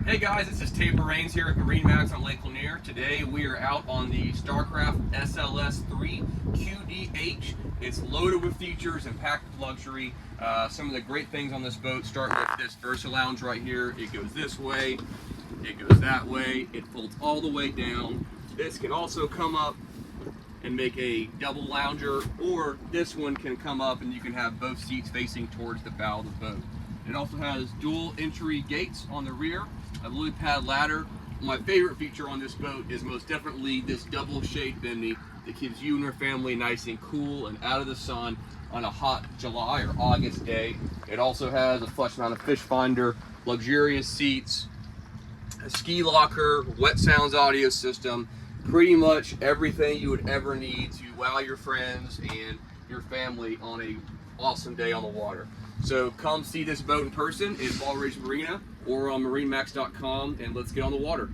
Hey guys, this is Tabor Rains here at MarineMax on Lake Lanier. Today we are out on the Starcraft SLS 3 QDH. It's loaded with features and packed with luxury. Some of the great things on this boat start with this Versa Lounge right here. It goes this way, it goes that way, it folds all the way down. This can also come up and make a double lounger, or this one can come up and you can have both seats facing towards the bow of the boat. It also has dual entry gates on the rear, a lily pad ladder. My favorite feature on this boat is most definitely this double shade bimini that keeps you and your family nice and cool and out of the sun on a hot July or August day. It also has a flush mounted fish finder, luxurious seats, a ski locker, wet sounds audio system, pretty much everything you would ever need to wow your friends and your family on a awesome day on the water. So come see this boat in person in Ball Ridge Marina or on marinemax.com, and let's get on the water.